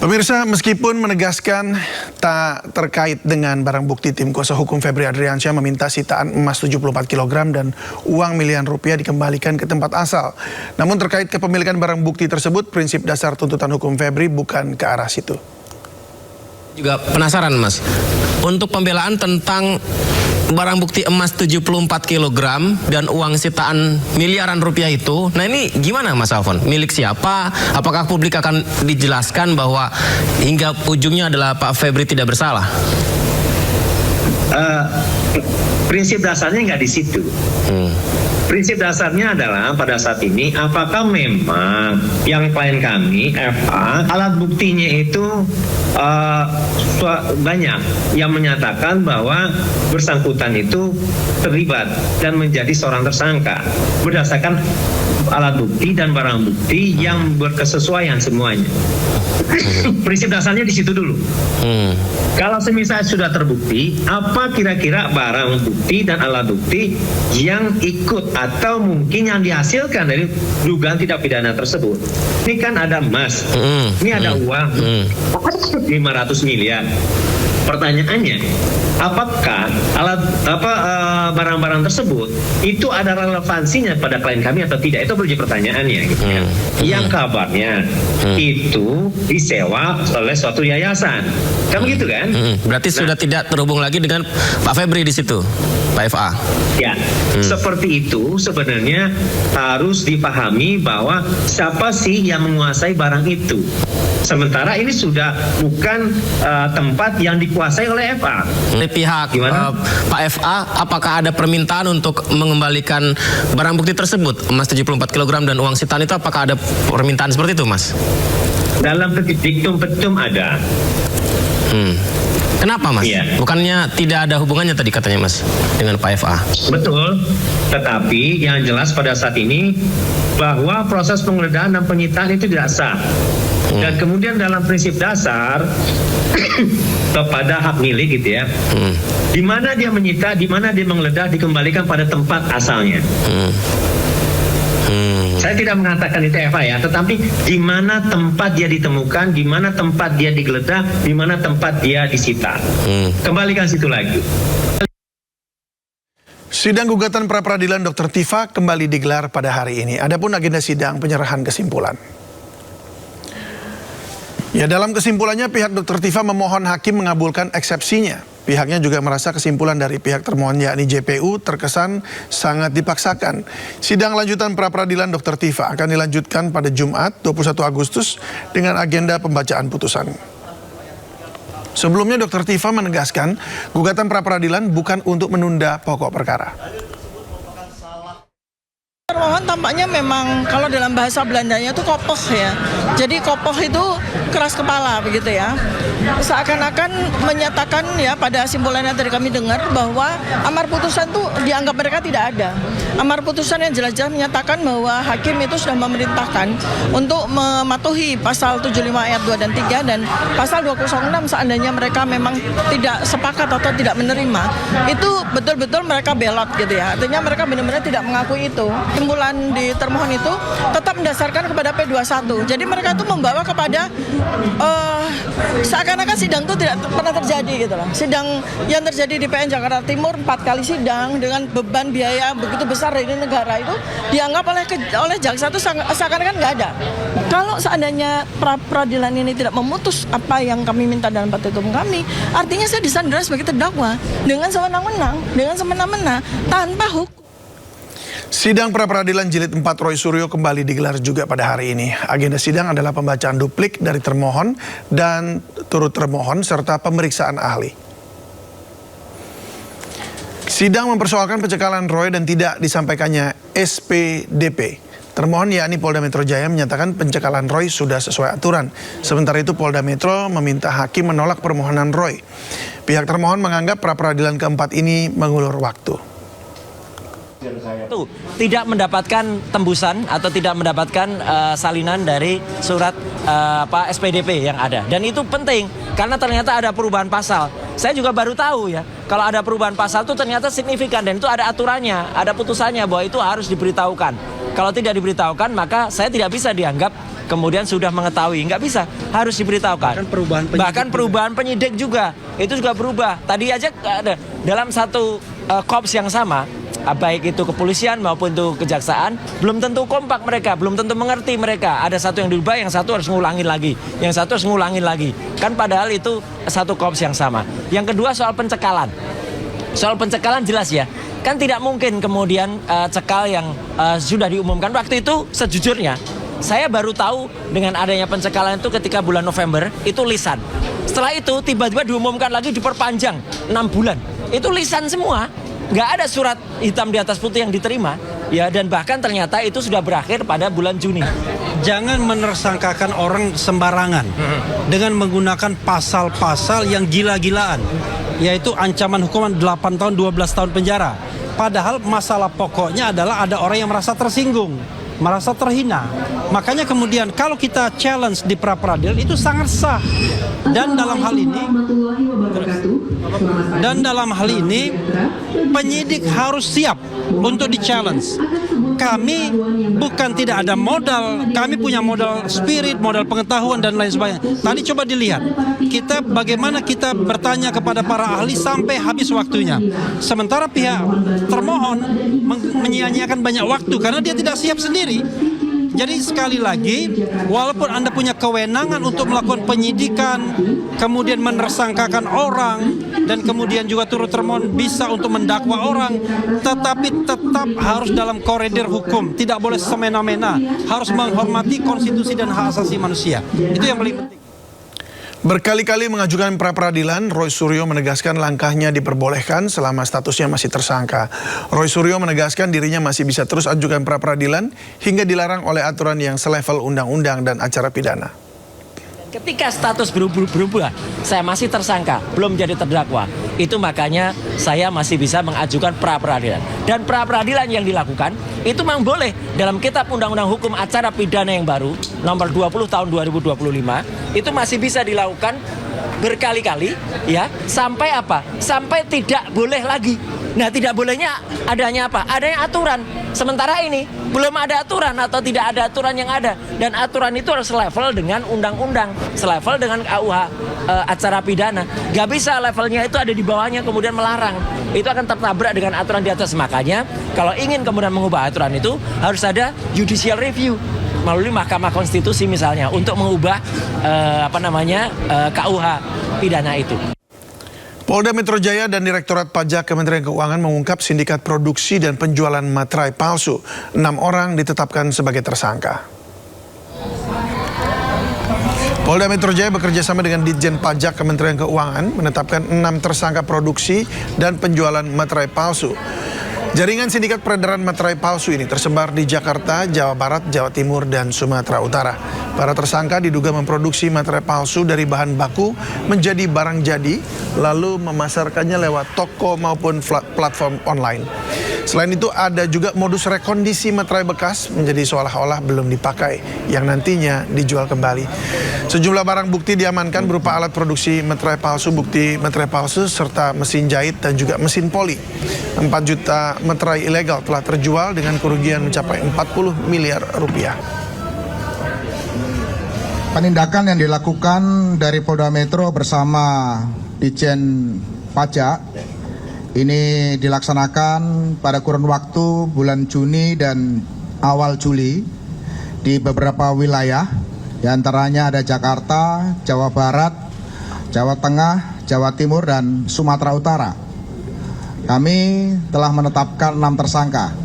Pemirsa, meskipun menegaskan tak terkait dengan barang bukti, tim kuasa hukum Febri Adriansyah meminta sitaan emas 74 kg dan uang miliaran rupiah dikembalikan ke tempat asal. Namun terkait kepemilikan barang bukti tersebut, prinsip dasar tuntutan hukum Febri bukan ke arah situ. Juga penasaran, Mas, untuk pembelaan tentang barang bukti emas 74 kg dan uang sitaan miliaran rupiah itu, nah ini gimana Mas Alfon? Milik siapa? Apakah publik akan dijelaskan bahwa hingga ujungnya adalah Pak Febri tidak bersalah? Prinsip dasarnya nggak di situ. Prinsip dasarnya adalah pada saat ini apakah memang yang klien kami FA alat buktinya itu banyak yang menyatakan bahwa bersangkutan itu terlibat dan menjadi seorang tersangka berdasarkan alat bukti dan barang bukti yang berkesesuaian semuanya. Prinsip dasarnya di situ dulu. Kalau semisal sudah terbukti, apa kira-kira barang bukti dan alat bukti yang ikut atau mungkin yang dihasilkan dari dugaan tindak pidana tersebut? Ini kan ada emas, ini ada uang 500 miliar. Pertanyaannya, apakah barang-barang tersebut itu ada relevansinya pada klien kami atau tidak? Itu menjadi pertanyaannya. Gitu ya. Yang kabarnya itu disewa oleh suatu yayasan, kan begitu kan? Berarti sudah tidak terhubung lagi dengan Pak Febri di situ, Pak FA. Ya, seperti itu sebenarnya harus dipahami bahwa siapa sih yang menguasai barang itu. Sementara ini sudah bukan tempat yang dikuasai oleh FA. Dari pihak Pak FA, apakah ada permintaan untuk mengembalikan barang bukti tersebut, emas 74 kg dan uang sitaan itu, apakah ada permintaan seperti itu, Mas? Dalam diktum-petum ada. Kenapa, Mas? Iya. Bukannya tidak ada hubungannya tadi katanya, Mas, dengan Pak FA? Betul, tetapi yang jelas pada saat ini bahwa proses penggeledahan dan penyitaan itu tidak sah. Dan kemudian dalam prinsip dasar kepada hak milik gitu ya, di mana dia menyita, di mana dia menggeledah, dikembalikan pada tempat asalnya. Saya tidak mengatakan itu Eva ya, tetapi di mana tempat dia ditemukan, di mana tempat dia digeledah, di mana tempat dia disita. Kembalikan situ lagi. Sidang gugatan pra-peradilan Dr. Tifa kembali digelar pada hari ini. Adapun agenda sidang penyerahan kesimpulan. Ya, dalam kesimpulannya pihak Dr. Tifa memohon hakim mengabulkan eksepsinya. Pihaknya juga merasa kesimpulan dari pihak termohon yakni JPU terkesan sangat dipaksakan. Sidang lanjutan pra-peradilan Dr. Tifa akan dilanjutkan pada Jumat 21 Agustus dengan agenda pembacaan putusan. Sebelumnya Dr. Tifa menegaskan gugatan pra-peradilan bukan untuk menunda pokok perkara. Termohon tampaknya memang kalau dalam bahasa Belandanya itu kopoh ya. Jadi kopoh itu keras kepala begitu ya. Seakan-akan menyatakan ya pada simpulannya tadi kami dengar bahwa amar putusan itu dianggap mereka tidak ada. Amar putusan yang jelas-jelas menyatakan bahwa hakim itu sudah memerintahkan untuk mematuhi pasal 75 ayat 2 dan 3 dan pasal 206 seandainya mereka memang tidak sepakat atau tidak menerima. Itu betul-betul mereka belot gitu ya. Artinya mereka benar-benar tidak mengakui itu. Simpulan di termohon itu tetap mendasarkan kepada P21. Jadi mereka itu membawa kepada seakan-akan sidang itu tidak pernah terjadi gitu loh. Sidang yang terjadi di PN Jakarta Timur 4 kali sidang dengan beban biaya begitu besar dari negara itu dianggap oleh jaksa itu seakan-akan nggak ada. Kalau seandainya peradilan ini tidak memutus apa yang kami minta dalam petitum kami, artinya saya disandera sebagai terdakwa dengan sewenang-wenang, dengan semena-mena tanpa hukum. Sidang pra-peradilan jilid 4 Roy Suryo kembali digelar juga pada hari ini. Agenda sidang adalah pembacaan duplik dari termohon dan turut termohon serta pemeriksaan ahli. Sidang mempersoalkan pencekalan Roy dan tidak disampaikannya SPDP. Termohon yakni Polda Metro Jaya menyatakan pencekalan Roy sudah sesuai aturan. Sementara itu Polda Metro meminta hakim menolak permohonan Roy. Pihak termohon menganggap pra-peradilan keempat ini mengulur waktu. Itu tidak mendapatkan tembusan atau tidak mendapatkan salinan dari surat SPDP yang ada, dan itu penting karena ternyata ada perubahan pasal. Saya juga baru tahu ya, kalau ada perubahan pasal itu ternyata signifikan dan itu ada aturannya, ada putusannya bahwa itu harus diberitahukan. Kalau tidak diberitahukan maka saya tidak bisa dianggap kemudian sudah mengetahui. Nggak bisa, harus diberitahukan. Bahkan perubahan penyidik juga, itu juga berubah. Tadi aja ada dalam satu korps yang sama, baik itu kepolisian maupun itu kejaksaan, belum tentu kompak mereka, belum tentu mengerti mereka. Ada satu yang diubah, yang satu harus ngulangin lagi, yang satu harus ngulangin lagi. Kan padahal itu satu korps yang sama. Yang kedua soal pencekalan. Soal pencekalan jelas ya, kan tidak mungkin kemudian cekal yang sudah diumumkan. Waktu itu sejujurnya, saya baru tahu dengan adanya pencekalan itu ketika bulan November, itu lisan. Setelah itu tiba-tiba diumumkan lagi diperpanjang 6 bulan. Itu lisan semua. Nggak ada surat hitam di atas putih yang diterima, ya, dan bahkan ternyata itu sudah berakhir pada bulan Juni. Jangan menersangkakan orang sembarangan dengan menggunakan pasal-pasal yang gila-gilaan, yaitu ancaman hukuman 8 tahun 12 tahun penjara. Padahal masalah pokoknya adalah ada orang yang merasa tersinggung, merasa terhina. Makanya kemudian kalau kita challenge di pra-peradilan itu sangat sah. Dan dalam hal ini penyidik harus siap untuk di-challenge. Kami bukan tidak ada modal, kami punya modal spirit, modal pengetahuan dan lain sebagainya. Tadi coba dilihat, bagaimana kita bertanya kepada para ahli sampai habis waktunya. Sementara pihak termohon menyia-nyiakan banyak waktu karena dia tidak siap sendiri. Jadi sekali lagi, walaupun Anda punya kewenangan untuk melakukan penyidikan, kemudian menersangkakan orang, dan kemudian juga turut termohon bisa untuk mendakwa orang, tetapi tetap harus dalam koridor hukum, tidak boleh semena-mena, harus menghormati konstitusi dan hak asasi manusia. Itu yang paling penting. Berkali-kali mengajukan pra-peradilan, Roy Suryo menegaskan langkahnya diperbolehkan selama statusnya masih tersangka. Roy Suryo menegaskan dirinya masih bisa terus ajukan pra-peradilan hingga dilarang oleh aturan yang selevel undang-undang dan acara pidana. Ketika status berubah, saya masih tersangka, belum jadi terdakwa. Itu makanya saya masih bisa mengajukan pra-peradilan. Dan pra-peradilan yang dilakukan, itu memang boleh. Dalam Kitab Undang-Undang Hukum Acara Pidana yang baru, nomor 20 tahun 2025, itu masih bisa dilakukan berkali-kali, ya, sampai apa? Sampai tidak boleh lagi. Nah, tidak bolehnya adanya apa? Adanya aturan. Sementara ini belum ada aturan atau tidak ada aturan yang ada. Dan aturan itu harus level dengan undang-undang, selevel dengan KUH acara pidana. Gak bisa levelnya itu ada di bawahnya kemudian melarang. Itu akan tertabrak dengan aturan di atas. Makanya kalau ingin kemudian mengubah aturan itu harus ada judicial review melalui Mahkamah Konstitusi misalnya untuk mengubah KUH pidana itu. Polda Metro Jaya dan Direktorat Pajak Kementerian Keuangan mengungkap sindikat produksi dan penjualan materai palsu. 6 orang ditetapkan sebagai tersangka. Polda Metro Jaya bekerja sama dengan Ditjen Pajak Kementerian Keuangan menetapkan 6 tersangka produksi dan penjualan materai palsu. Jaringan sindikat peredaran materai palsu ini tersebar di Jakarta, Jawa Barat, Jawa Timur, dan Sumatera Utara. Para tersangka diduga memproduksi materai palsu dari bahan baku menjadi barang jadi, lalu memasarkannya lewat toko maupun platform online. Selain itu ada juga modus rekondisi materai bekas menjadi seolah-olah belum dipakai, yang nantinya dijual kembali. Sejumlah barang bukti diamankan berupa alat produksi materai palsu, bukti materai palsu, serta mesin jahit dan juga mesin poli. 4 juta materai ilegal telah terjual dengan kerugian mencapai 40 miliar rupiah. Penindakan yang dilakukan dari Polda Metro bersama Ditjen Pajak ini dilaksanakan pada kurun waktu bulan Juni dan awal Juli di beberapa wilayah, di antaranya ada Jakarta, Jawa Barat, Jawa Tengah, Jawa Timur, dan Sumatera Utara. Kami telah menetapkan 6 tersangka